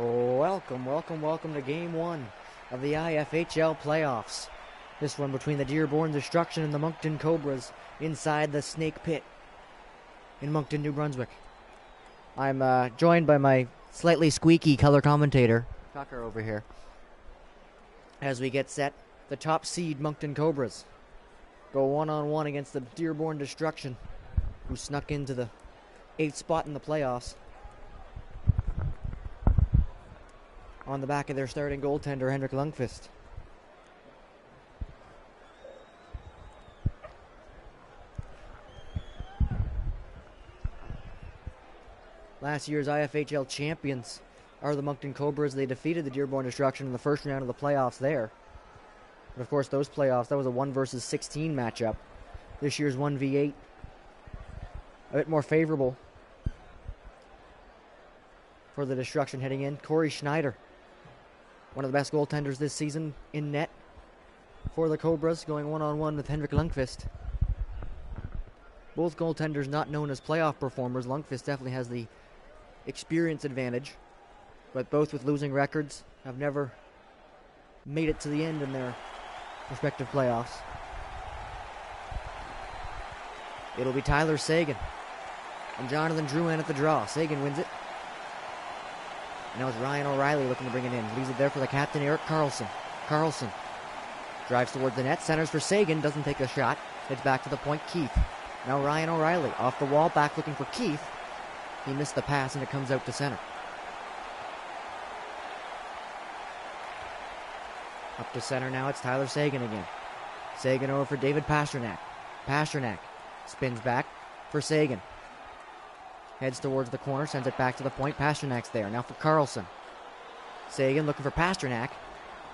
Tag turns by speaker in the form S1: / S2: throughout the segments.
S1: Welcome to Game 1 of the IFHL playoffs. This one between the Dearborn Destruction and the Moncton Cobras inside the Snake Pit in Moncton, New Brunswick. I'm joined by my slightly squeaky color commentator, Tucker, over here, as we get set. The top seed Moncton Cobras go one-on-one against the Dearborn Destruction, who snuck into the 8th spot in the playoffs on the back of their starting goaltender, Henrik Lundqvist. Last year's IFHL champions are the Moncton Cobras. They defeated the Dearborn Destruction in the first round of the playoffs there. But of course, those playoffs, that was a 1 versus 16 matchup. This year's 1v8, a bit more favorable for the Destruction heading in. Corey Schneider, one of the best goaltenders this season in net for the Cobras, going one-on-one with Henrik Lundqvist. Both goaltenders not known as playoff performers. Lundqvist definitely has the experience advantage, but both with losing records have never made it to the end in their respective playoffs. It'll be Tyler Sagan and Jonathan Drouin at the draw. Sagan wins it. Now it's Ryan O'Reilly looking to bring it in. Leaves it there for the captain, Eric Carlson. Carlson drives towards the net, centers for Sagan, doesn't take a shot. Heads back to the point, Keith. Now Ryan O'Reilly off the wall, back looking for Keith. He missed the pass and it comes out to center. Up to center now, it's Tyler Sagan again. Sagan over for David Pasternak. Pasternak spins back for Sagan. Heads towards the corner, sends it back to the point. Pasternak's there. Now for Carlson. Sagan looking for Pasternak.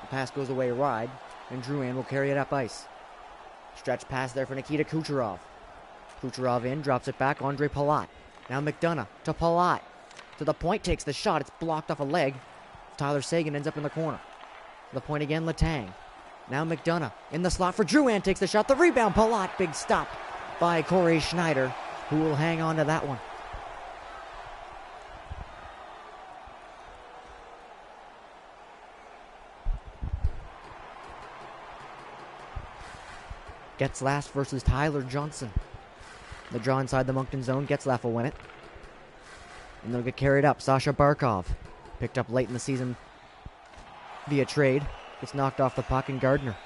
S1: The pass goes away wide, and Drouin will carry it up ice. Stretch pass there for Nikita Kucherov. Kucherov in, drops it back. Andre Palat. Now McDonough to Palat. To the point, takes the shot. It's blocked off a leg. Tyler Sagan ends up in the corner. To the point again, Letang. Now McDonough in the slot for Drouin. Takes the shot. The rebound, Palat. Big stop by Corey Schneider, who will hang on to that one. Getzlaff versus Tyler Johnson. The draw inside the Moncton zone. Getzlaff will win it. And they'll get carried up. Sasha Barkov, picked up late in the season via trade, gets knocked off the puck, and Gardner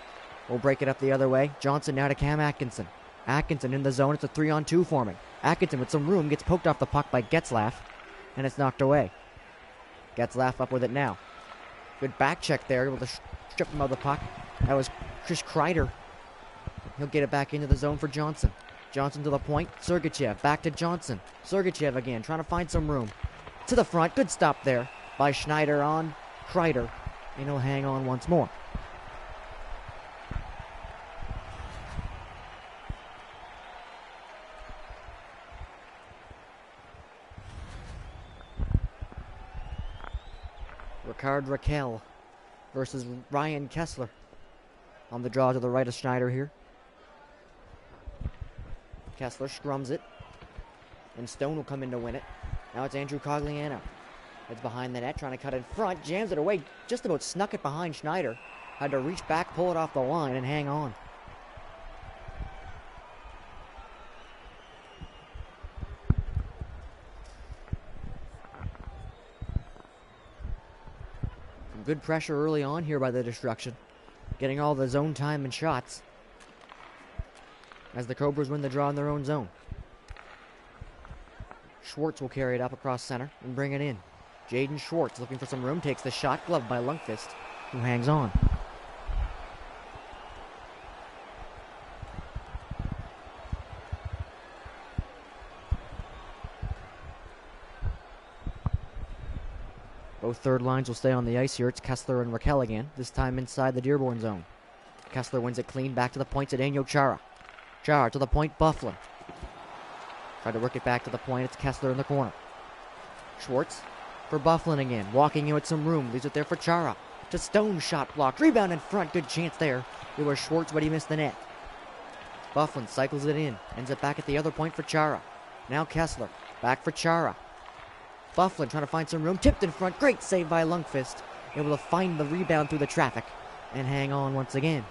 S1: will break it up the other way. Johnson now to Cam Atkinson. Atkinson in the zone. It's a 3-on-2 forming. Atkinson with some room gets poked off the puck by Getzlaff, and it's knocked away. Getzlaff up with it now. Good back check there, able to strip him of the puck. That was Chris Kreider. He'll get it back into the zone for Johnson. Johnson to the point. Sergachev back to Johnson. Sergachev again, trying to find some room. To the front. Good stop there by Schneider on Kreider. And he'll hang on once more. Ricard Raquel versus Ryan Kessler. On the draw to the right of Schneider here. Kessler scrums it, and Stone will come in to win it. Now it's Andrew Cogliano. It's behind the net, trying to cut in front, jams it away, just about snuck it behind Schneider. Had to reach back, pull it off the line, and hang on. Some good pressure early on here by the Destruction, getting all the zone time and shots as the Cobras win the draw in their own zone. Schwartz will carry it up across center and bring it in. Jaden Schwartz looking for some room, takes the shot, gloved by Lundqvist, who hangs on. Both third lines will stay on the ice here. It's Kessler and Raquel again, this time inside the Dearborn zone. Kessler wins it clean, back to the point to Daniel Chara. Chara to the point, Bufflin. Try to work it back to the point, it's Kessler in the corner. Schwartz for Bufflin again, walking in with some room, leaves it there for Chara. To Stone, shot blocked, rebound in front, good chance there. It was Schwartz, but he missed the net. Bufflin cycles it in, ends it back at the other point for Chara. Now Kessler, back for Chara. Bufflin trying to find some room. Tipped in front. Great save by Lundqvist. Able to find the rebound through the traffic and hang on once again.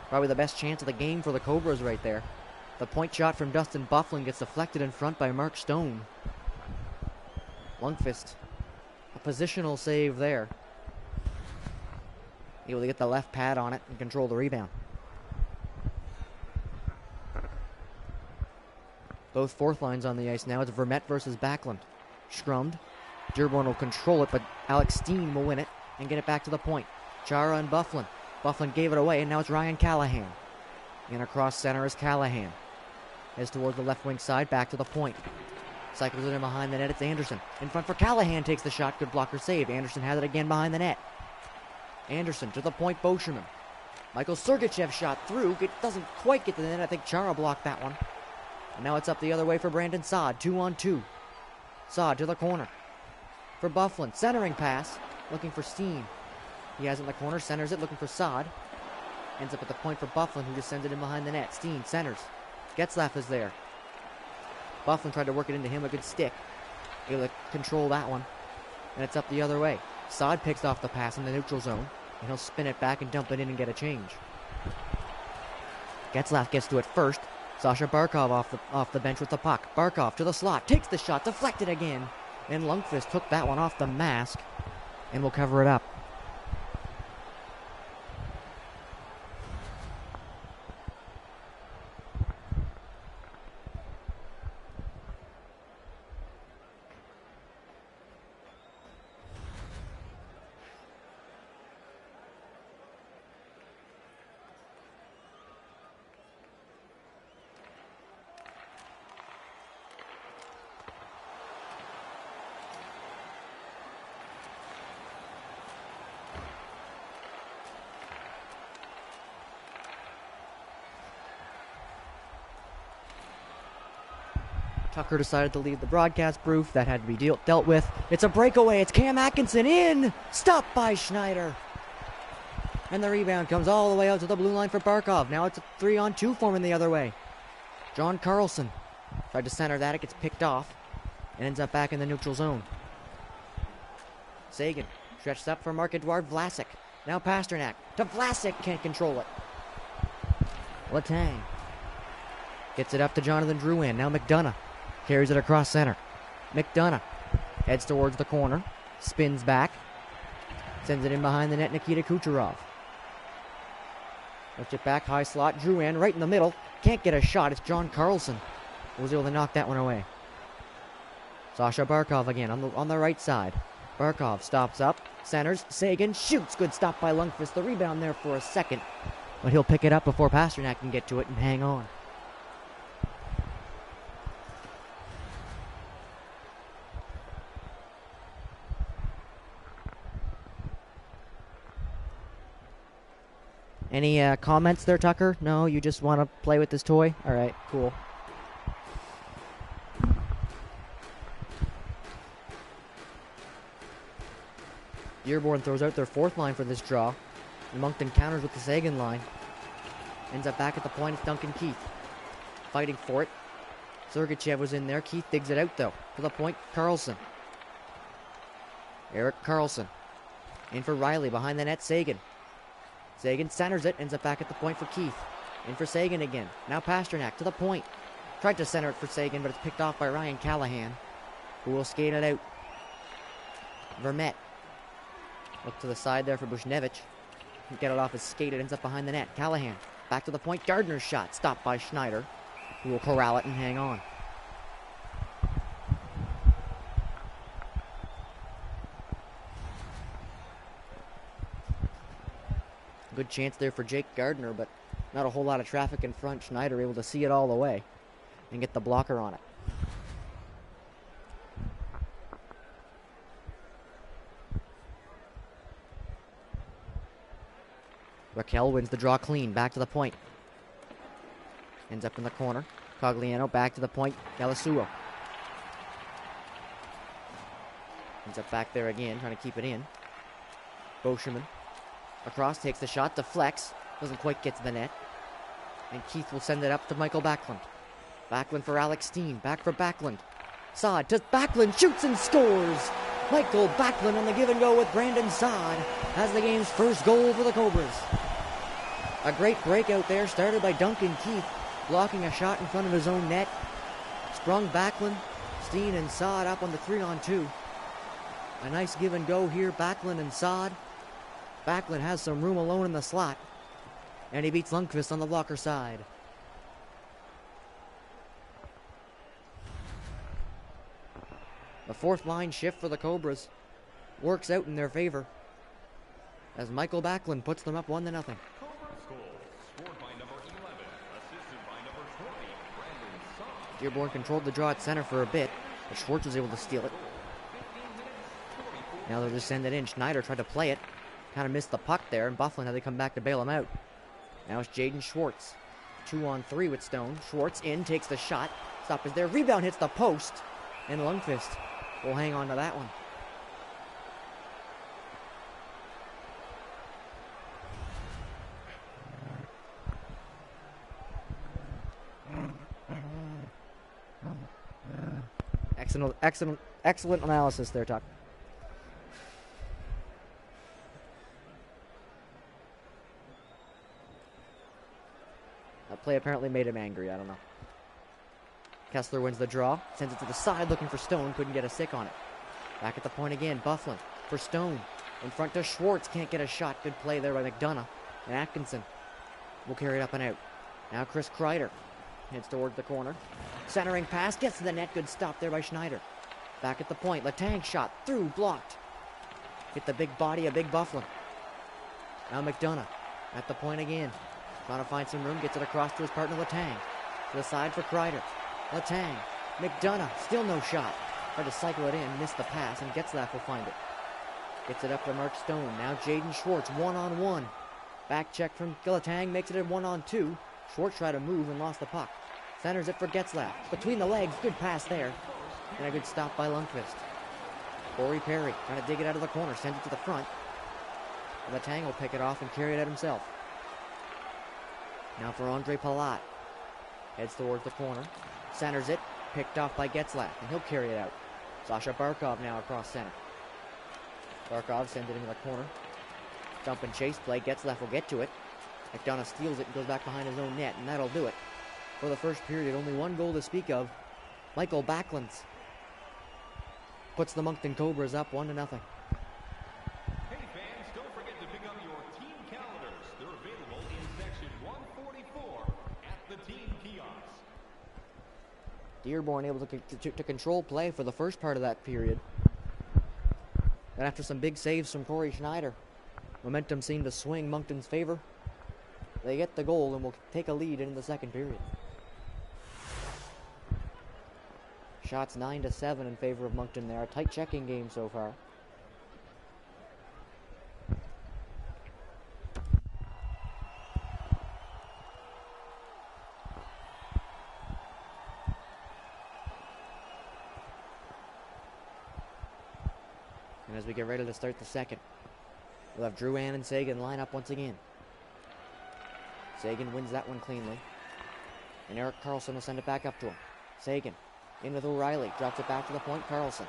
S1: Probably the best chance of the game for the Cobras right there. The point shot from Dustin Bufflin gets deflected in front by Mark Stone. Lundqvist, a positional save there. Able to get the left pad on it and control the rebound. Both fourth lines on the ice now. It's Vermette versus Backlund. Scrummed. Dearborn will control it, but Alex Steen will win it and get it back to the point. Chara and Bufflin. Bufflin gave it away, and now it's Ryan Callahan. And across center is Callahan. Heads towards the left wing side, back to the point. Cycles it in behind the net, it's Anderson. In front for Callahan, takes the shot, good blocker save. Anderson has it again behind the net. Anderson to the point, Boschman. Michael Sergachev shot through, it doesn't quite get to the net, I think Chara blocked that one. And now it's up the other way for Brandon Saad, 2-on-2. Saad to the corner. For Bufflin, centering pass, looking for Steen. He has it in the corner, centers it, looking for Saad. Ends up at the point for Bufflin, who just sends it in behind the net. Steen centers. Getzlaff is there. Bufflin tried to work it into him, a good stick. Able to control that one. And it's up the other way. Saad picks off the pass in the neutral zone, and he'll spin it back and dump it in and get a change. Getzlaff gets to it first. Sasha Barkov off the bench with the puck. Barkov to the slot, takes the shot, deflected again. And Lundqvist took that one off the mask and will cover it up. Tucker decided to leave the broadcast booth. That had to be dealt with. It's a breakaway. It's Cam Atkinson in. Stopped by Schneider. And the rebound comes all the way out to the blue line for Barkov. Now it's a 3-on-2 forming the other way. John Carlson tried to center that. It gets picked off and ends up back in the neutral zone. Sagan stretched up for Marc-Edouard Vlasic. Now Pasternak to Vlasic. Can't control it. Letang gets it up to Jonathan Drouin. Now McDonough carries it across center. McDonough heads towards the corner. Spins back. Sends it in behind the net, Nikita Kucherov. Lifts it back, high slot. Drouin right in the middle. Can't get a shot. It's John Carlson who was able to knock that one away. Sasha Barkov again on the right side. Barkov stops up, centers. Sagan shoots. Good stop by Lundqvist. The rebound there for a second. But he'll pick it up before Pasternak can get to it and hang on. Any comments there, Tucker? No, you just want to play with this toy? All right, cool. Dearborn throws out their fourth line for this draw. And Moncton counters with the Sagan line. Ends up back at the point. It's Duncan Keith fighting for it. Sergachev was in there. Keith digs it out, though. To the point, Carlson. Eric Carlson. In for Riley. Behind the net, Sagan. Sagan centers it, ends up back at the point for Keith. In for Sagan again. Now Pasternak to the point. Tried to center it for Sagan, but it's picked off by Ryan Callahan, who will skate it out. Vermette. Look to the side there for Bushnevich. Get it off his skate, it ends up behind the net. Callahan back to the point. Gardner's shot stopped by Schneider, who will corral it and hang on. Good chance there for Jake Gardner, but not a whole lot of traffic in front. Schneider able to see it all the way and get the blocker on it. Raquel wins the draw clean. Back to the point. Ends up in the corner. Cogliano back to the point. Galasuo. Ends up back there again, trying to keep it in. Boschman. Across, takes the shot, deflects. Doesn't quite get to the net. And Keith will send it up to Michael Backlund. Backlund for Alex Steen. Back for Backlund. Saad to Backlund, shoots and scores. Michael Backlund on the give and go with Brandon Saad has the game's first goal for the Cobras. A great breakout there, started by Duncan Keith, blocking a shot in front of his own net. Sprung Backlund, Steen and Saad up on the 3-on-2. A nice give and go here, Backlund and Saad. Backlund has some room alone in the slot, and he beats Lundqvist on the blocker side. The fourth line shift for the Cobras works out in their favor as Michael Backlund puts them up 1-0.
S2: Cobras goal, scored by number 11, assisted by number 20, Brandon Saad.
S1: Dearborn controlled the draw at center for a bit, but Schwartz was able to steal it. Now they'll just send it in. Schneider tried to play it, kind of missed the puck there, and Bufflin had to come back to bail him out. Now it's Jaden Schwartz, 2-on-3 with Stone. Schwartz in, takes the shot. Stop is there. Rebound hits the post, and Lundqvist will hang on to that one. Excellent analysis there, Tuck. That play apparently made him angry. I don't know. Kessler wins the draw, sends it to the side, looking for Stone, couldn't get a stick on it. Back at the point again, Bufflin for Stone. In front to Schwartz, can't get a shot. Good play there by McDonough. And Atkinson will carry it up and out. Now Chris Kreider heads towards the corner. Centering pass, gets to the net, good stop there by Schneider. Back at the point, Letang shot, through, blocked. Hit the big body of Big Bufflin. Now McDonough at the point again. Trying to find some room, gets it across to his partner Letang. To the side for Kreider. Letang, McDonough, still no shot. Tried to cycle it in, missed the pass, and Getzlaff will find it. Gets it up to Mark Stone. Now Jaden Schwartz, 1-on-1. Back check from Letang, makes it a 1-on-2. Schwartz tried to move and lost the puck. Centers it for Getzlaff. Between the legs, good pass there. And a good stop by Lundqvist. Corey Perry trying to dig it out of the corner, sends it to the front. Letang will pick it off and carry it out himself. Now for Andre Palat. Heads towards the corner. Centers it. Picked off by Getzlaff, and he'll carry it out. Sasha Barkov now across center. Barkov sends it into the corner. Dump and chase play. Getzlaff will get to it. McDonough steals it and goes back behind his own net, and that'll do it. For the first period, only one goal to speak of. Michael Backlund puts the Moncton Cobras up 1-0.
S2: Hey fans, don't forget to pick up your team calendars. They're available in section 144 at the team kiosks.
S1: Dearborn able to control play for the first part of that period. And after some big saves from Corey Schneider, momentum seemed to swing Moncton's favor. They get the goal and will take a lead in the second period. Shots 9-7 in favor of Moncton there. A tight checking game so far. And as we get ready to start the second, we'll have Drouin and Sagan line up once again. Sagan wins that one cleanly. And Eric Carlson will send it back up to him. Sagan in with O'Reilly. Drops it back to the point. Carlson.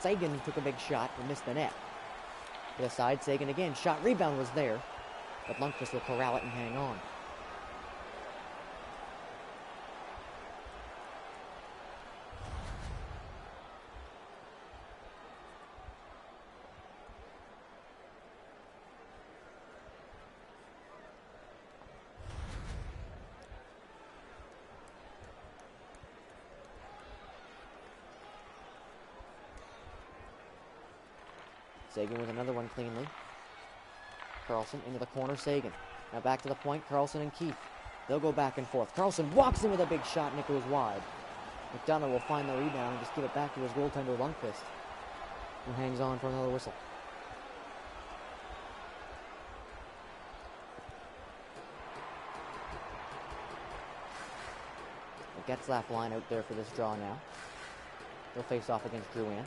S1: Sagan took a big shot and missed the net. To the side, Sagan again. Shot rebound was there. But Lundqvist will corral it and hang on. Sagan with another one cleanly. Carlson into the corner, Sagan. Now back to the point, Carlson and Keith. They'll go back and forth. Carlson walks in with a big shot and it goes wide. McDonough will find the rebound and just give it back to his goaltender, Lundqvist, who hangs on for another whistle. The Getzlaff line out there for this draw now. They'll face off against Drouin.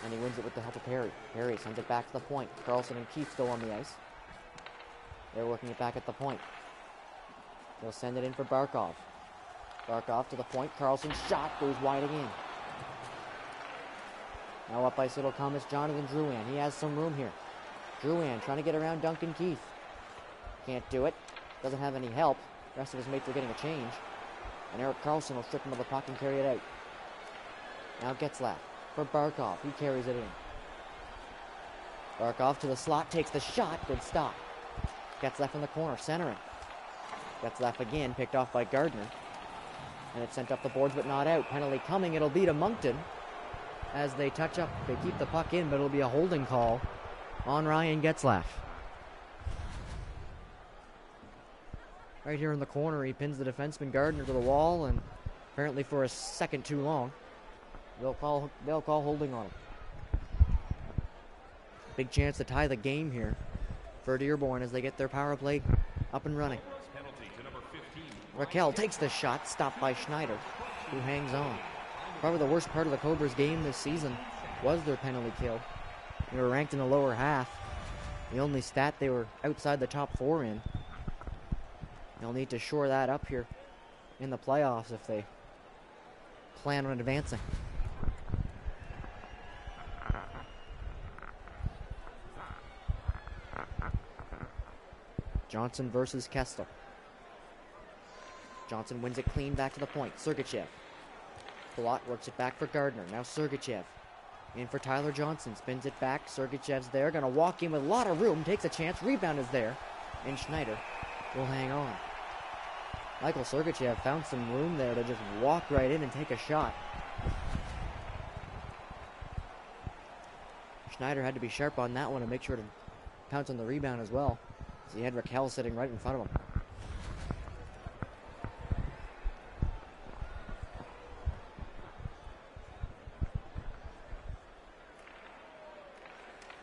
S1: And he wins it with the help of Perry. Perry sends it back to the point. Carlson and Keith still on the ice. They're working it back at the point. They'll send it in for Barkov. Barkov to the point. Carlson's shot goes wide again. Now up ice it'll come. It's Jonathan Drouin. He has some room here. Drouin trying to get around Duncan Keith. Can't do it. Doesn't have any help. The rest of his mates are getting a change. And Eric Carlson will strip him of the puck and carry it out. Now Getzlaff for Barkov. He carries it in. Barkov to the slot. Takes the shot. Good stop. Getzlaff in the corner. Centering. Getzlaff again. Picked off by Gardner. And it's sent up the boards but not out. Penalty coming. It'll be to Moncton. As they touch up. They keep the puck in, but it'll be a holding call on Ryan Getzlaff. Right here in the corner, he pins the defenseman Gardner to the wall, and apparently for a second too long, they'll call holding on him. Big chance to tie the game here for Dearborn as they get their power play up and running. Raquel takes the shot, stopped by Schneider, who hangs on. Probably the worst part of the Cobras game this season was their penalty kill. They were ranked in the lower half. The only stat they were outside the top 4 in. They'll need to shore that up here in the playoffs if they plan on advancing. Johnson versus Kessler. Johnson wins it clean back to the point. Sergachev. Palat works it back for Gardner. Now Sergachev. In for Tyler Johnson. Spins it back. Sergachev's there. Going to walk in with a lot of room. Takes a chance. Rebound is there. And Schneider will hang on. Michael Sergachev found some room there to just walk right in and take a shot. Schneider had to be sharp on that one and make sure to pounce on the rebound as well. So he had Raquel sitting right in front of him.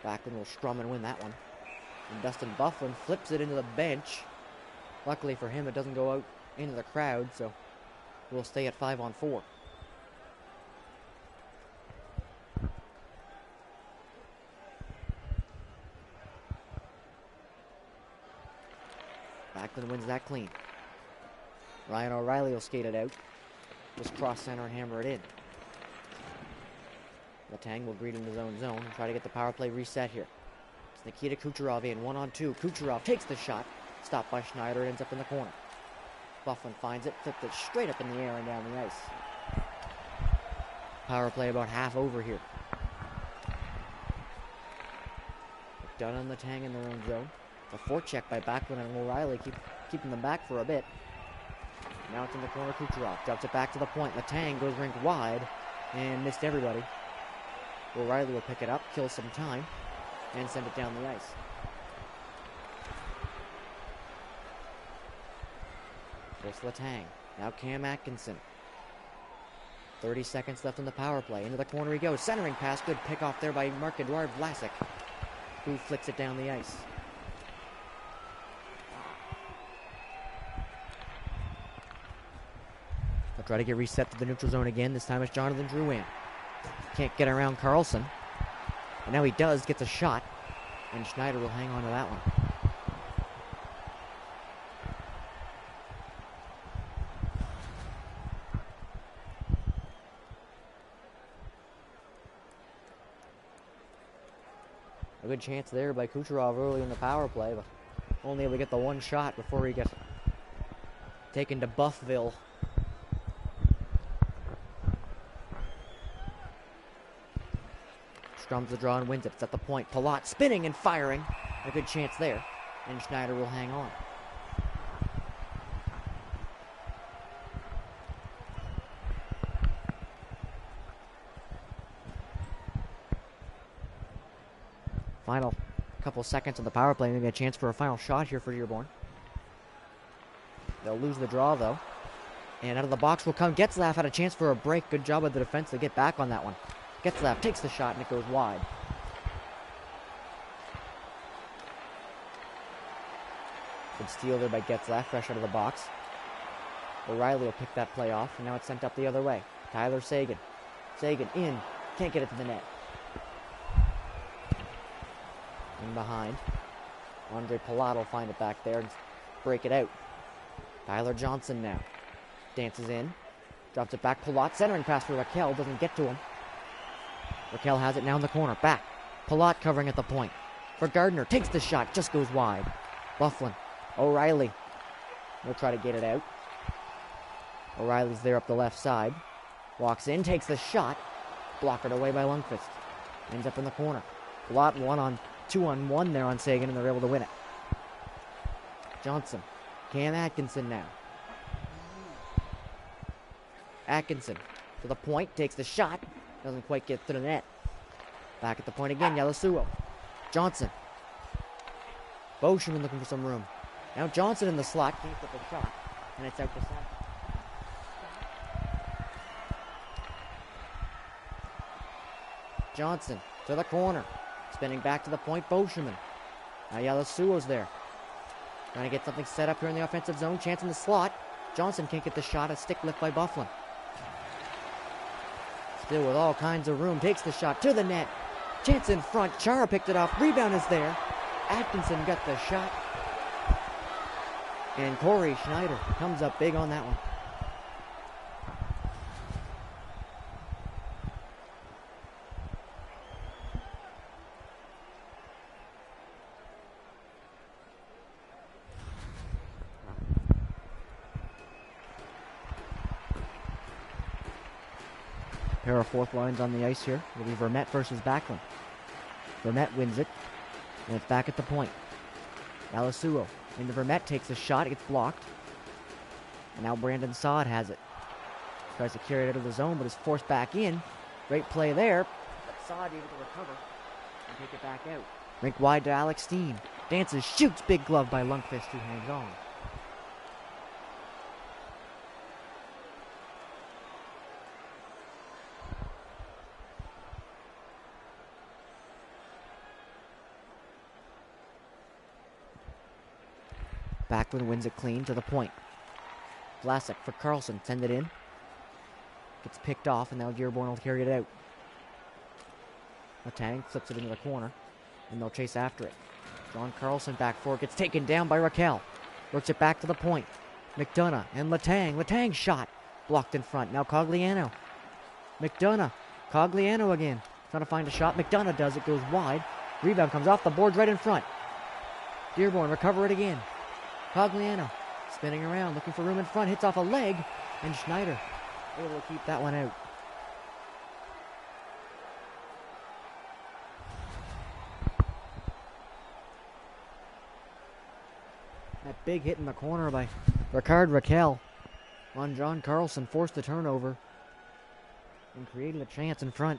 S1: Backlund will scrum and win that one. And Dustin Bufflin flips it into the bench. Luckily for him, it doesn't go out into the crowd, so we'll stay at 5-on-4. Backlund wins that clean. Ryan O'Reilly will skate it out. Just cross center and hammer it in. Letang will greet in his own zone and try to get the power play reset here. It's Nikita Kucherov in 1-on-2. Kucherov takes the shot. Stopped by Schneider. It ends up in the corner. Bufflin finds it. Flipped it straight up in the air and down the ice. Power play about half over here. Done on Letang in their own zone. The forecheck by Backlund and O'Reilly keeping them back for a bit. Now it's in the corner. Kucherov drops it back to the point. Letang goes rink wide and missed everybody. O'Reilly will pick it up, kill some time, and send it down the ice. There's Letang. Now Cam Atkinson. 30 seconds left in the power play. Into the corner he goes. Centering pass. Good pick off there by Marc-Edouard Vlasic, who flicks it down the ice. They'll try to get reset to the neutral zone again. This time it's Jonathan Drouin. Can't get around Carlson. But now he does, gets a shot. And Schneider will hang on to that one. A good chance there by Kucherov early in the power play, but only able to get the one shot before he gets taken to Buffville. Scrums the draw and wins it. It's at the point. Palat spinning and firing. A good chance there. And Schneider will hang on. Final couple seconds on the power play. Maybe a chance for a final shot here for Dearborn. They'll lose the draw though. And out of the box will come Getzlaff. Had a chance for a break. Good job of the defense to get back on that one. Getzlaff takes the shot and it goes wide. Good steal there by Getzlaff, fresh out of the box. O'Reilly will pick that play off, and now it's sent up the other way. Tyler Seguin. Seguin in. Can't get it to the net. In behind. Andre Palat will find it back there and break it out. Tyler Johnson now. Dances in. Drops it back. Palat centering pass for Raquel. Doesn't get to him. Raquel has it now in the corner. Back. Palat covering at the point. For Gardner. Takes the shot. Just goes wide. Bufflin. O'Reilly. He'll try to get it out. O'Reilly's there up the left side. Walks in. Takes the shot. Blockered away by Lundqvist. Ends up in the corner. Palat 2-on-1 there on Sagan, and they're able to win it. Johnson. Cam Atkinson now. Atkinson to the point, takes the shot, doesn't quite get to the net. Back at the point again, Yalasuo. Johnson. Boschman looking for some room. Now Johnson in the slot, can't get the shot, and it's out to center. Johnson to the corner, spinning back to the point, Boschman. Now Yalasuo's there. Trying to get something set up here in the offensive zone, chance in the slot. Johnson can't get the shot, a stick lift by Bufflin. Still with all kinds of room, takes the shot to the net. Chance in front, Chara picked it off, rebound is there. Atkinson got the shot. And Corey Schneider comes up big on that one. Pair of fourth lines on the ice here. It'll be Vermette versus Backlund. Vermette wins it, and it's back at the point. Yalasuo into Vermette, takes a shot, it gets blocked. And now Brandon Saad has it. Tries to carry it out of the zone, but is forced back in. Great play there, but Saad able to recover and take it back out. Rink wide to Alex Steen. Dances, shoots, big glove by Lundqvist, who hangs on. Backlund wins it clean to the point. Vlasic for Carlson, send it in. Gets picked off, and now Dearborn will carry it out. Letang flips it into the corner, and they'll chase after it. John Carlson back forward, gets taken down by Raquel. Works it back to the point. McDonough and Letang. Letang shot, blocked in front. Now Cogliano. McDonough. Cogliano again. Trying to find a shot. McDonough does it, goes wide. Rebound comes off the boards right in front. Dearborn recover it again. Cogliano spinning around, looking for room in front, hits off a leg, and Schneider able to keep that one out. That big hit in the corner by Ricard Raquel on John Carlson forced the turnover and created a chance in front.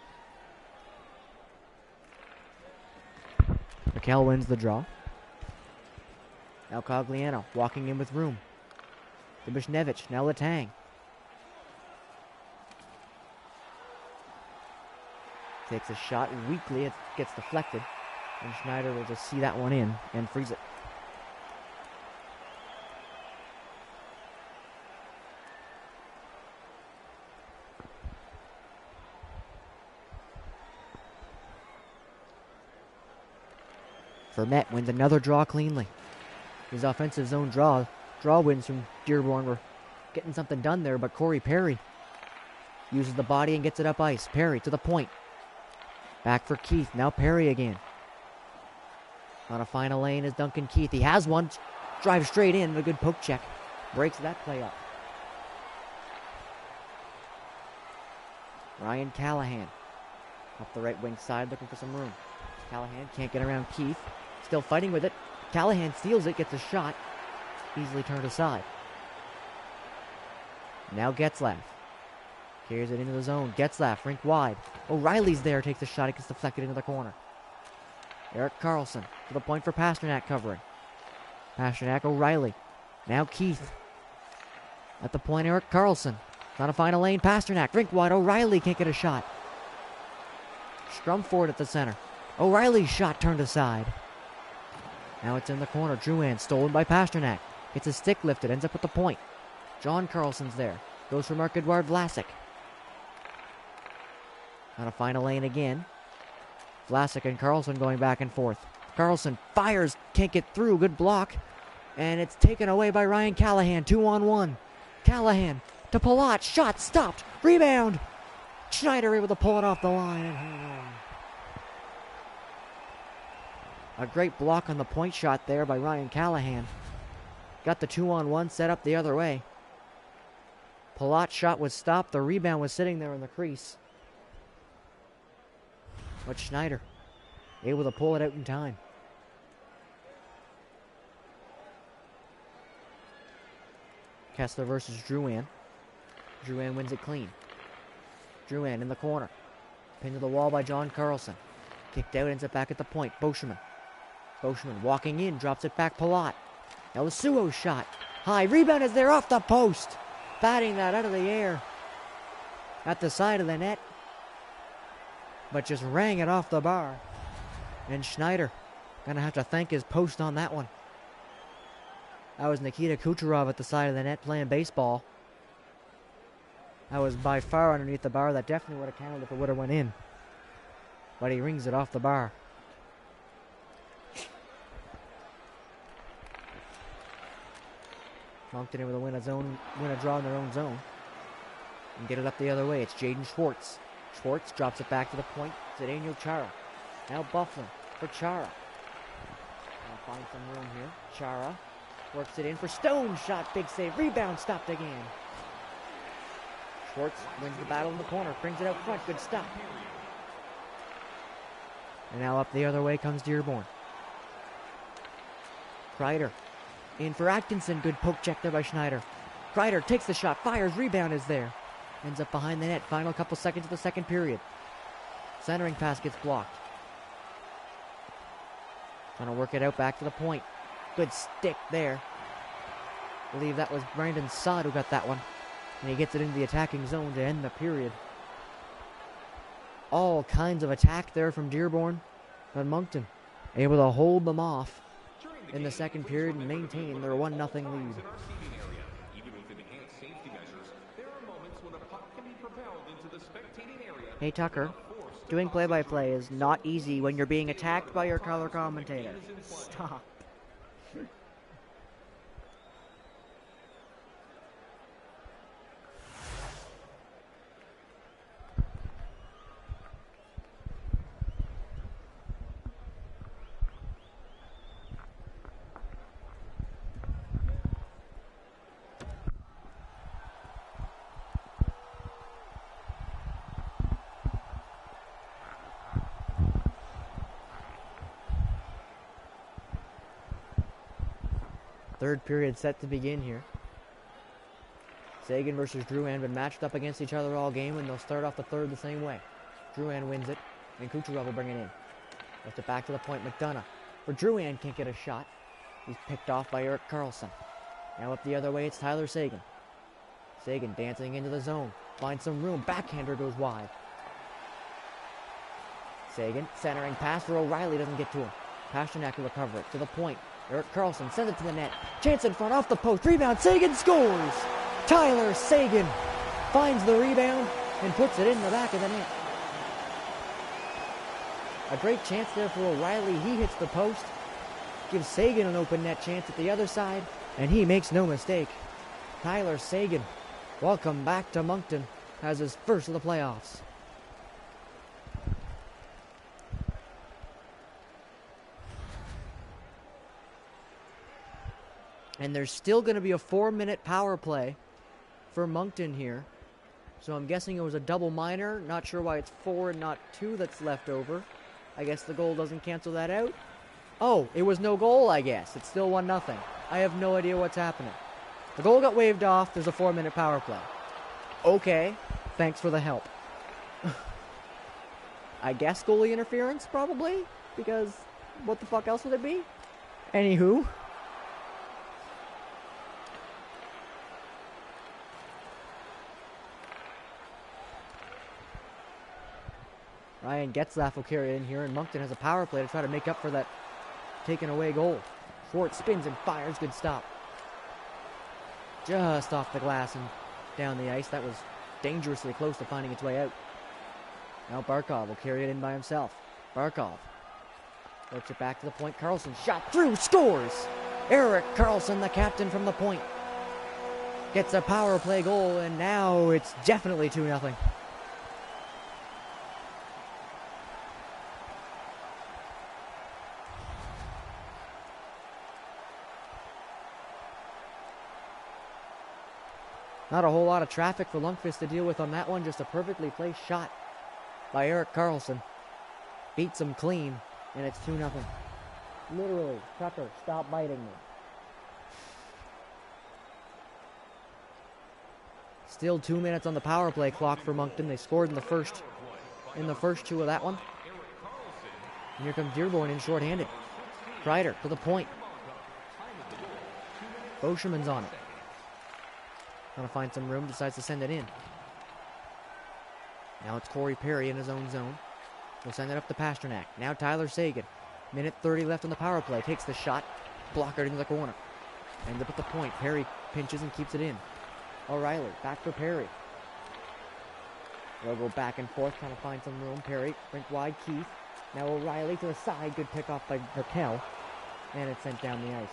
S1: Raquel wins the draw. Now Cogliano walking in with room. To Bushnevich, now Letang. Takes a shot weakly, it gets deflected. And Schneider will just see that one in and freeze it. Vermette wins another draw cleanly. His offensive zone draw wins from Dearborn were getting something done there, but Corey Perry uses the body and gets it up ice. Perry to the point. Back for Keith. Now Perry again. On a final lane is Duncan Keith. He has one. Drives straight in. A good poke check. Breaks that play up. Ryan Callahan. Up the right wing side looking for some room. Callahan can't get around Keith. Still fighting with it. Callahan steals it, gets a shot. Easily turned aside. Now Getzlaff. Carries it into the zone. Getzlaff, rink wide. O'Reilly's there, takes a shot, it gets deflected into the corner. Eric Carlson to the point for Pasternak covering. Pasternak, O'Reilly. Now Keith. At the point, Eric Carlson. Trying to find a lane, Pasternak. Rink wide, O'Reilly can't get a shot. Strum forward at the center. O'Reilly's shot turned aside. Now it's in the corner. Drouin stolen by Pasternak. Gets his stick lifted. Ends up at the point. John Carlson's there. Goes for Marc-Edouard Vlasic. Trying to find a lane again. Vlasic and Carlson going back and forth. Carlson fires. Can't get through. Good block. And it's taken away by Ryan Callahan. 2-on-1. Callahan to Palat. Shot stopped. Rebound. Schneider able to pull it off the line and hang on. A great block on the point shot there by Ryan Callahan. Got the 2-on-1 set up the other way. Palat's shot was stopped. The rebound was sitting there in the crease. But Schneider able to pull it out in time. Kessler versus Drouin. Drouin wins it clean. Drouin in the corner. Pinned to the wall by John Carlson. Kicked out, ends it back at the point. Boschman walking in, drops it back. Palat. Now the Suo shot. High rebound is there off the post. Batting that out of the air. At the side of the net. But just rang it off the bar. And Schneider gonna have to thank his post on that one. That was Nikita Kucherov at the side of the net playing baseball. That was by far underneath the bar. That definitely would have counted if it would have went in. But he rings it off the bar. Moncton able to win a draw in their own zone. And get it up the other way. It's Jaden Schwartz. Schwartz drops it back to the point. Zdeno Chara. Now Bufflin for Chara. Now find some room here. Chara works it in for Stone. Shot, big save. Rebound stopped again. Schwartz wins the battle in the corner. Brings it out front. Good stop. And now up the other way comes Dearborn. Kreider in for Atkinson. Good poke check there by Schneider. Kreider takes the shot. Fires. Rebound is there. Ends up behind the net. Final couple seconds of the second period. Centering pass gets blocked. Trying to work it out back to the point. Good stick there. I believe that was Brandon Sod who got that one. And he gets it into the attacking zone to end the period. All kinds of attack there from Dearborn. But Moncton able to hold them off in the second period and maintain their 1-0 lead. Hey Tucker, doing play-by-play is not easy when you're being attacked by your color commentator. Stop. Third period set to begin here. Sagan versus Drouin been matched up against each other all game, and they'll start off the third the same way. Drouin wins it, and Kucherov will bring it in. Left it back to the point. McDonough for Drouin, can't get a shot. He's picked off by Eric Carlson. Now up the other way, it's Tyler Sagan. Sagan dancing into the zone. Finds some room. Backhander goes wide. Sagan centering pass for O'Reilly, doesn't get to him. Pasternak will recover it to the point. Eric Carlson sends it to the net. Chance in front, off the post. Rebound. Sagan scores. Tyler Sagan finds the rebound and puts it in the back of the net. A great chance there for O'Reilly. He hits the post. Gives Sagan an open net chance at the other side. And he makes no mistake. Tyler Sagan, welcome back to Moncton, has his first of the playoffs. And there's still going to be a 4-minute power play for Moncton here. So I'm guessing it was a double minor. Not sure why it's 4 and not 2 that's left over. I guess the goal doesn't cancel that out. Oh, it was no goal, I guess. It's still 1-0. I have no idea what's happening. The goal got waved off. There's a 4-minute power play. Okay, thanks for the help. I guess goalie interference, probably? Because what the fuck else would it be? Anywho. Ryan Getzlaff will carry it in here, and Moncton has a power play to try to make up for that taken away goal. Schwartz spins and fires. Good stop. Just off the glass and down the ice. That was dangerously close to finding its way out. Now Barkov will carry it in by himself. Barkov works it back to the point. Carlson shot through, scores! Eric Carlson, the captain from the point. gets a power play goal, and now it's definitely 2-0. Not a whole lot of traffic for Lundqvist to deal with on that one. Just a perfectly placed shot by Erik Karlsson. Beats him clean, and it's 2-0. Literally, Tucker, stop biting me. Still 2 minutes on the power play clock for Moncton. They scored in the first two of that one. And here comes Dearborn in shorthanded. Kreider to the point. Boschemann's on it. Trying to find some room, decides to send it in. Now it's Corey Perry in his own zone. He'll send it up to Pasternak. Now Tyler Seguin. Minute 30 left on the power play. Takes the shot. Blocker into the corner. Ends up at the point. Perry pinches and keeps it in. O'Reilly back for Perry. They'll go back and forth trying to find some room. Perry, rink wide, Keith. Now O'Reilly to the side. Good pick off by Raquel. And it's sent down the ice.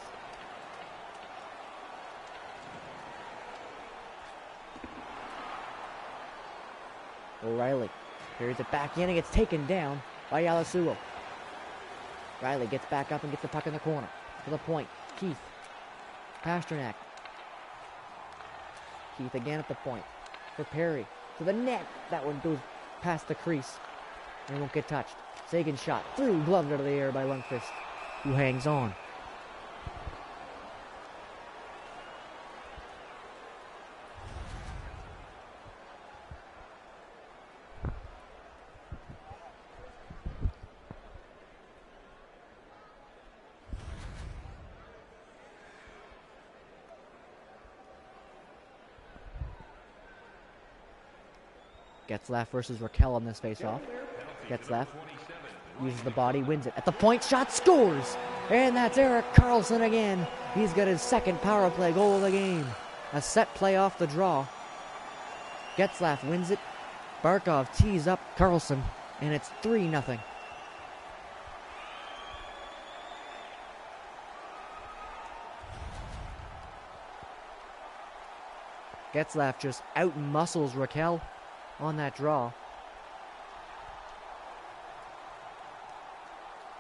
S1: O'Reilly carries it back in and gets taken down by Yalasuo. Riley gets back up and gets the puck in the corner. To the point. Keith. Pasternak. Keith again at the point. For Perry. To the net. That one goes past the crease. And won't get touched. Sagan shot. Through. Gloved out of the air by Lundqvist, who hangs on. Getzlaff versus Raquel on this face-off. Getzlaff uses the body, wins it. At the point, shot, scores! And that's Erik Karlsson again. He's got his second power play goal of the game. A set play off the draw. Getzlaff wins it. Barkov tees up Karlsson, and it's 3-0. Getzlaff just out-muscles Raquel on that draw.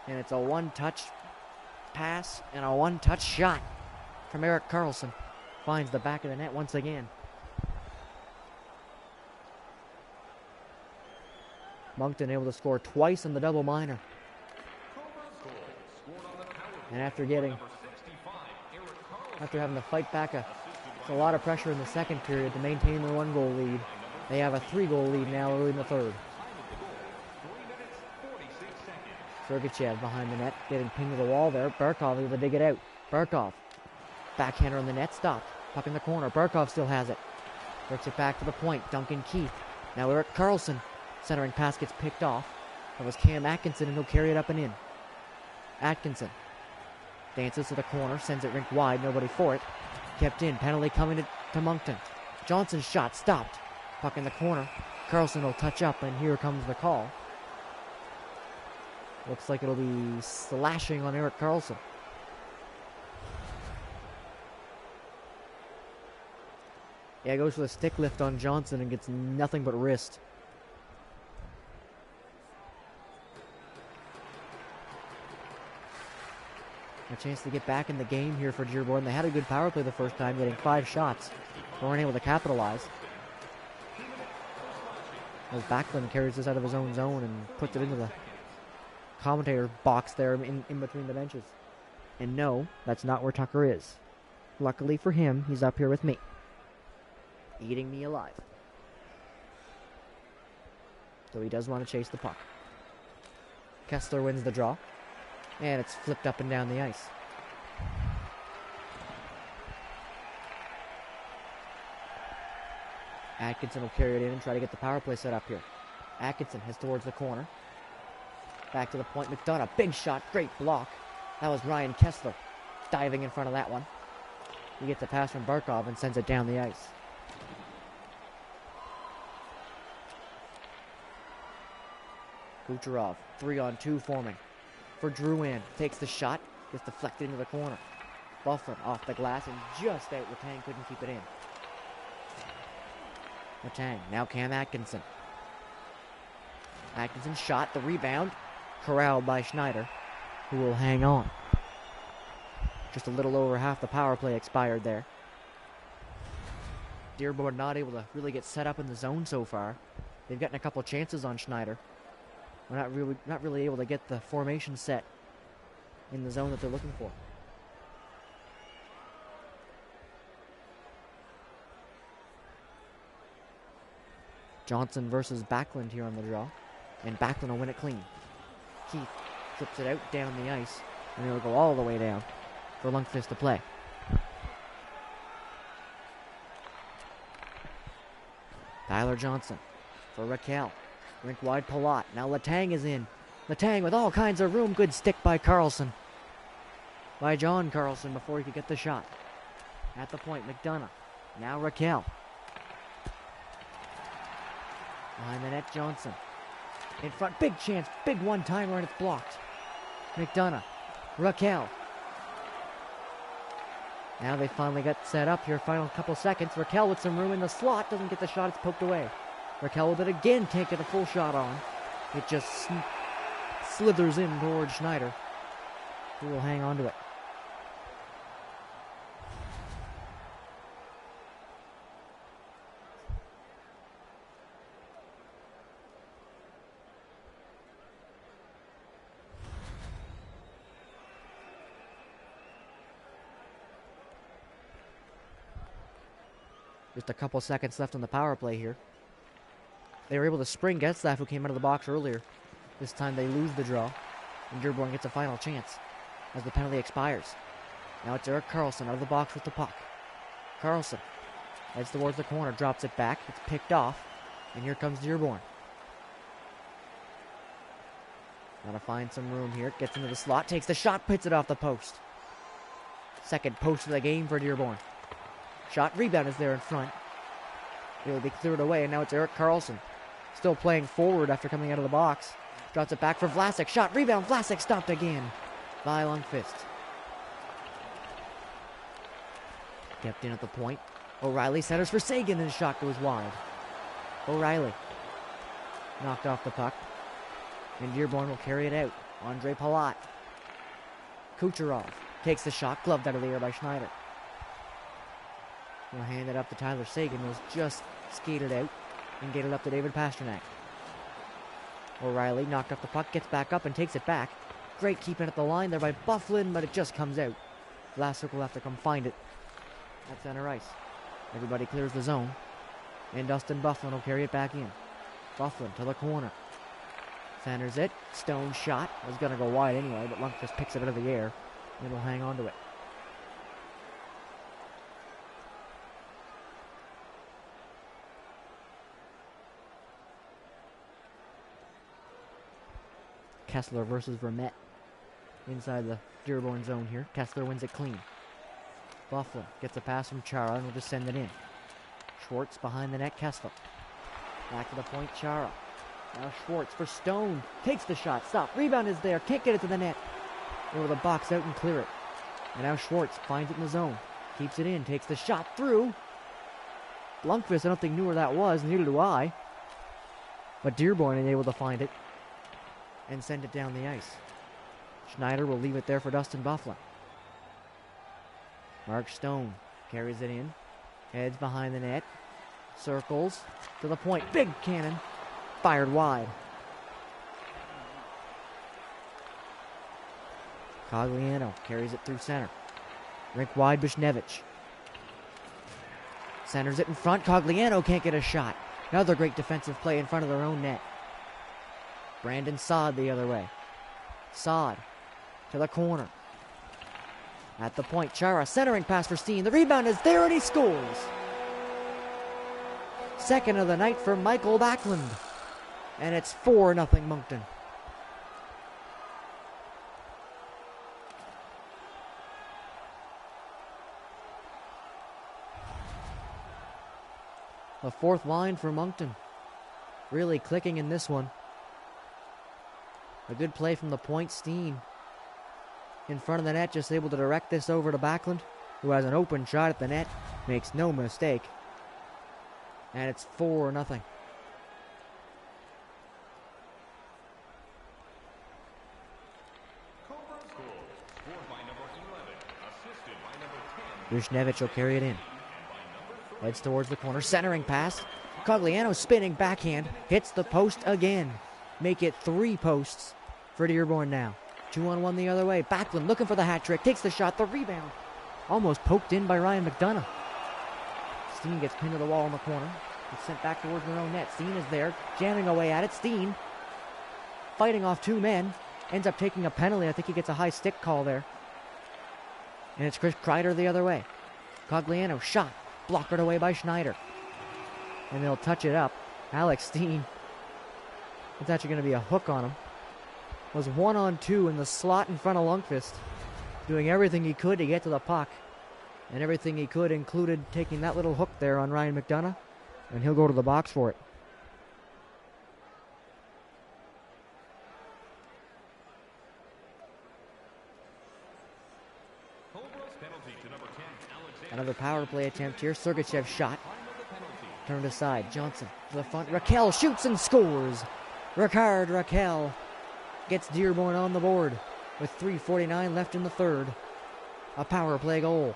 S1: And it's a one-touch pass and a one-touch shot from Erik Karlsson. Finds the back of the net once again. Moncton able to score twice in the double minor. And after having to fight back a lot of pressure in the second period to maintain their 1-goal lead, they have a 3-goal lead now early in the third. Sergachev behind the net, getting pinned to the wall there. Barkov able to dig it out. Barkov, backhander on the net, stopped. Puck in the corner. Barkov still has it. Works it back to the point. Duncan Keith. Now Erik Karlsson. Centering pass gets picked off. That was Cam Atkinson, and he'll carry it up and in. Atkinson dances to the corner, sends it rink wide, nobody for it. Kept in, penalty coming to Moncton. Johnson's shot stopped. Puck in the corner. Karlsson will touch up, and here comes the call. Looks like it'll be slashing on Erik Karlsson. Yeah, goes for the stick lift on Johnson and gets nothing but wrist. A chance to get back in the game here for Dearborn. They had a good power play the first time, getting 5 shots. They weren't able to capitalize. As Backlund carries this out of his own zone and puts it into the commentator box there in between the benches. And no, that's not where Tucker is. Luckily for him, he's up here with me, eating me alive. So he does want to chase the puck. Kessler wins the draw. And it's flipped up and down the ice. Atkinson will carry it in and try to get the power play set up here. Atkinson heads towards the corner. Back to the point. McDonough, big shot, great block. That was Ryan Kessler diving in front of that one. He gets a pass from Barkov and sends it down the ice. Kucherov, 3-on-2 forming. For Drouin, takes the shot, gets deflected into the corner. Bufflin off the glass and just out. Ratang couldn't keep it in. Letang, now Cam Atkinson. Atkinson shot, the rebound, corralled by Schneider, who will hang on. Just a little over half the power play expired there. Dearborn not able to really get set up in the zone so far. They've gotten a couple chances on Schneider. We're not really able to get the formation set in the zone that they're looking for. Johnson versus Backlund here on the draw. And Backlund will win it clean. Keith flips it out down the ice. And it'll go all the way down for Lundqvist to play. Tyler Johnson for Raquel. Rink wide Palat. Now Letang is in. Letang with all kinds of room. Good stick by Carlson. By John Carlson before he could get the shot. At the point, McDonough. Now Raquel. Behind the net, Johnson. In front, big chance, big one-timer, and it's blocked. McDonough. Raquel. Now they finally got set up here, final couple seconds. Raquel with some room in the slot, doesn't get the shot, it's poked away. Raquel with it again, can't get a full shot on. It just slithers in towards Schneider, who will hang on to it. Just a couple seconds left on the power play here. They were able to spring Getzlaff, who came out of the box earlier. This time they lose the draw, and Dearborn gets a final chance as the penalty expires. Now it's Eric Carlson out of the box with the puck. Carlson heads towards the corner, drops it back. It's picked off, and here comes Dearborn. Gotta find some room here. Gets into the slot, takes the shot, puts it off the post. Second post of the game for Dearborn. Shot, rebound is there in front. It'll be cleared away, and now it's Eric Carlson. Still playing forward after coming out of the box. Drops it back for Vlasic. Shot, rebound, Vlasic stopped again by Lundqvist. Kept in at the point. O'Reilly centers for Sagan, and his shot goes wide. O'Reilly knocked off the puck, and Dearborn will carry it out. Andre Palat. Kucherov takes the shot, gloved out of the air by Schneider. We'll hand it up to Tyler Sagan, who's just skated out and get it up to David Pasternak. O'Reilly knocked off the puck, gets back up and takes it back. Great keeping at the line there by Byfuglien, but it just comes out. Vlasic will have to come find it at center ice. Everybody clears the zone, and Dustin Byfuglien will carry it back in. Byfuglien to the corner. Centers it. Stone shot. Was going to go wide anyway, but Lundqvist picks it out of the air and will hang on to it. Kessler versus Vermette inside the Dearborn zone here. Kessler wins it clean. Byfuglien gets a pass from Chara and will just send it in. Schwartz behind the net, Kessler. Back to the point, Chara. Now Schwartz for Stone. Takes the shot, stop. Rebound is there, can't get it to the net. Able to box out and clear it. And now Schwartz finds it in the zone. Keeps it in, takes the shot through. Lundqvist, I don't think knew where that was, neither do I. But Dearborn is able to find it and send it down the ice. Schneider will leave it there for Dustin Byfuglien. Mark Stone carries it in, heads behind the net, circles to the point, big cannon, fired wide. Cogliano carries it through center. Rink wide, Bushnevich. Centers it in front, Cogliano can't get a shot. Another great defensive play in front of their own net. Brandon Saad the other way. Saad to the corner. At the point, Chara centering pass for Steen. The rebound is there and he scores. Second of the night for Michael Backlund. And it's 4-0 Moncton. The fourth line for Moncton. Really clicking in this one. A good play from the point. Steen in front of the net, just able to direct this over to Backlund, who has an open shot at the net, makes no mistake. And it's 4-0.
S2: Cobras goal, scored by number 11, assisted by number 10.
S1: Rushnevich will carry it in. Heads towards the corner. Centering pass. Cogliano spinning backhand. Hits the post again. Make it 3 posts for Dearborn now. 2-on-1 the other way. Backlund looking for the hat trick. Takes the shot. The rebound. Almost poked in by Ryan McDonough. Steen gets pinned to the wall in the corner. It's sent back towards their own net. Steen is there. Jamming away at it. Steen fighting off 2 men. Ends up taking a penalty. I think he gets a high stick call there. And it's Chris Kreider the other way. Cogliano shot. Blockered away by Schneider. And they'll touch it up. Alex Steen. It's actually going to be a hook on him. Was 1-on-2 in the slot in front of Lundqvist. Doing everything he could to get to the puck. And everything he could included taking that little hook there on Ryan McDonough. And he'll go to the box for it.
S2: Cobras penalty to number 10, Alexander.
S1: Another power play attempt here. Sergachev shot. Turned aside. Johnson to the front. Raquel shoots and scores. Ricard Raquel gets Dearborn on the board with 3:49 left in the third. A power play goal.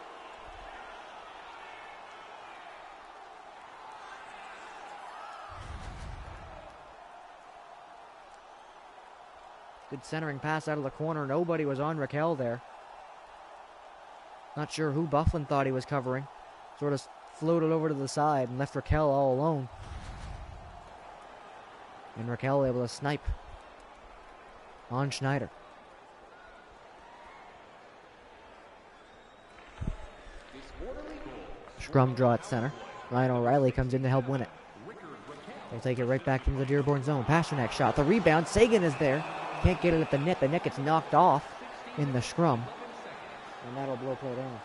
S1: Good centering pass out of the corner. Nobody was on Raquel there. Not sure who Bufflin thought he was covering. Sort of floated over to the side and left Raquel all alone. And Raquel able to snipe on Schneider. Scrum draw at center. Ryan O'Reilly comes in to help win it. They'll take it right back into the Dearborn zone. Pasternak shot. The rebound. Sagan is there. Can't get it at the net. The net gets knocked off in the scrum. And that'll blow play down.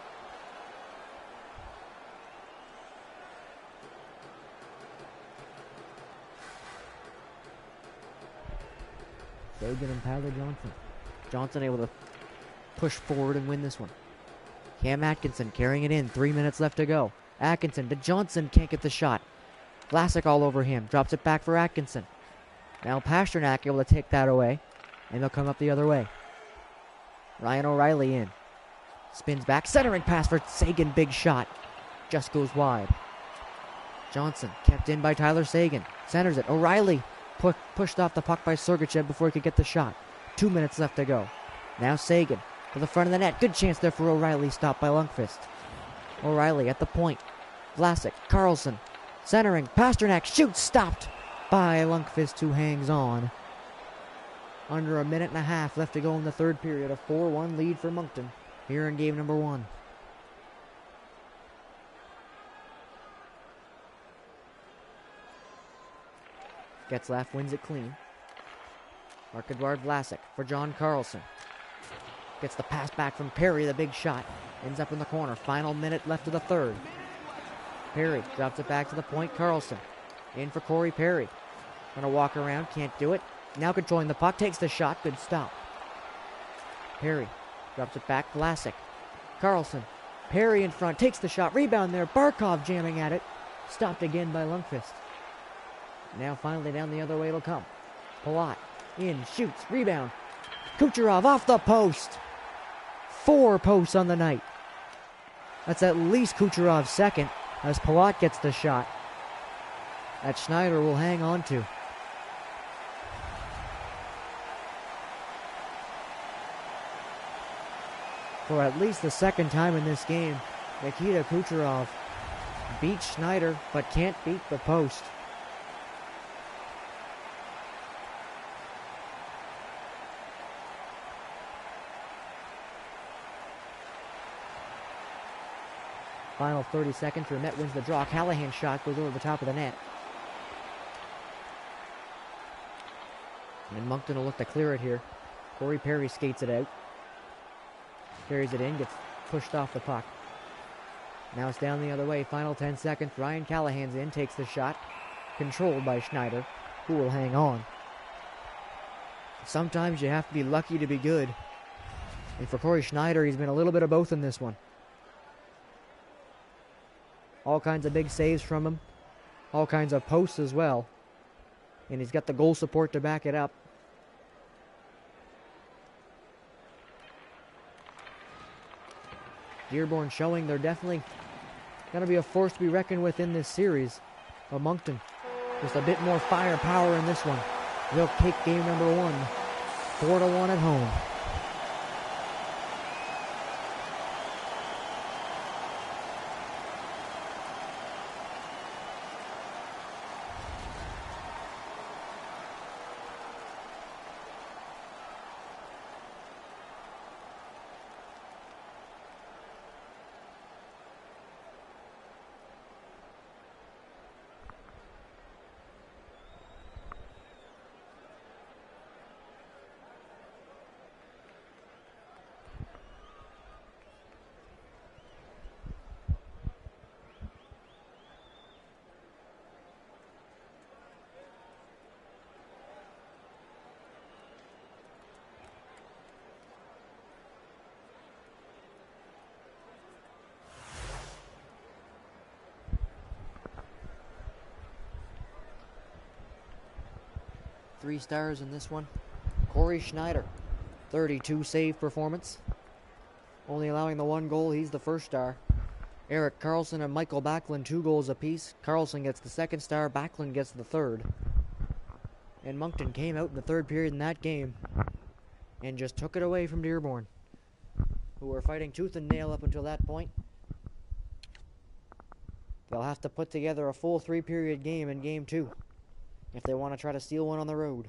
S1: Sagan and Tyler Johnson. Johnson able to push forward and win this one. Cam Atkinson carrying it in. 3 minutes left to go. Atkinson to Johnson. Can't get the shot. Vlasic all over him. Drops it back for Atkinson. Now Pasternak able to take that away. And they'll come up the other way. Ryan O'Reilly in. Spins back. Centering pass for Sagan. Big shot. Just goes wide. Johnson kept in by Tyler Sagan. Centers it. O'Reilly pushed off the puck by Sergachev before he could get the shot. 2 minutes left to go. Now Sagan to the front of the net. Good chance there for O'Reilly. Stopped by Lundqvist. O'Reilly at the point. Vlasic. Carlson. Centering. Pasternak shoots. Stopped by Lundqvist, who hangs on. Under a minute and a half left to go in the third period. A 4-1 lead for Moncton here in game number 1. Getzlaff wins it clean. Marc-Edouard Vlasic for John Carlson. Gets the pass back from Perry, the big shot. Ends up in the corner. Final minute left of the third. Perry drops it back to the point. Carlson in for Corey Perry. Gonna walk around, can't do it. Now controlling the puck, takes the shot, good stop. Perry drops it back, Vlasic. Carlson, Perry in front, takes the shot, rebound there, Barkov jamming at it. Stopped again by Lundqvist. Now finally down the other way it'll come. Palat in, shoots, rebound. Kucherov off the post. 4 posts on the night. That's at least Kucherov's second as Palat gets the shot that Schneider will hang on to. For at least the second time in this game, Nikita Kucherov beats Schneider but can't beat the post. Final 30 seconds. Vermette wins the draw. Callahan's shot goes over the top of the net. And Moncton will look to clear it here. Corey Perry skates it out. Carries it in, gets pushed off the puck. Now it's down the other way. Final 10 seconds. Ryan Callahan's in, takes the shot. Controlled by Schneider, who will hang on. Sometimes you have to be lucky to be good. And for Corey Schneider, he's been a little bit of both in this one. All kinds of big saves from him. all kinds of posts as well. And he's got the goal support to back it up. Dearborn showing they're definitely going to be a force to be reckoned with in this series. But Moncton, just a bit more firepower in this one. They'll take game number 1, 4-1 at home. Three stars in this one. Corey Schneider, 32 save performance. Only allowing the 1 goal, he's the first star. Eric Carlson and Michael Backlund, 2 goals apiece. Carlson gets the 2nd star, Backlund gets the 3rd. And Moncton came out in the 3rd period in that game and just took it away from Dearborn, who were fighting tooth and nail up until that point. They'll have to put together a full 3-period game in game 2 if they want to try to steal one on the road.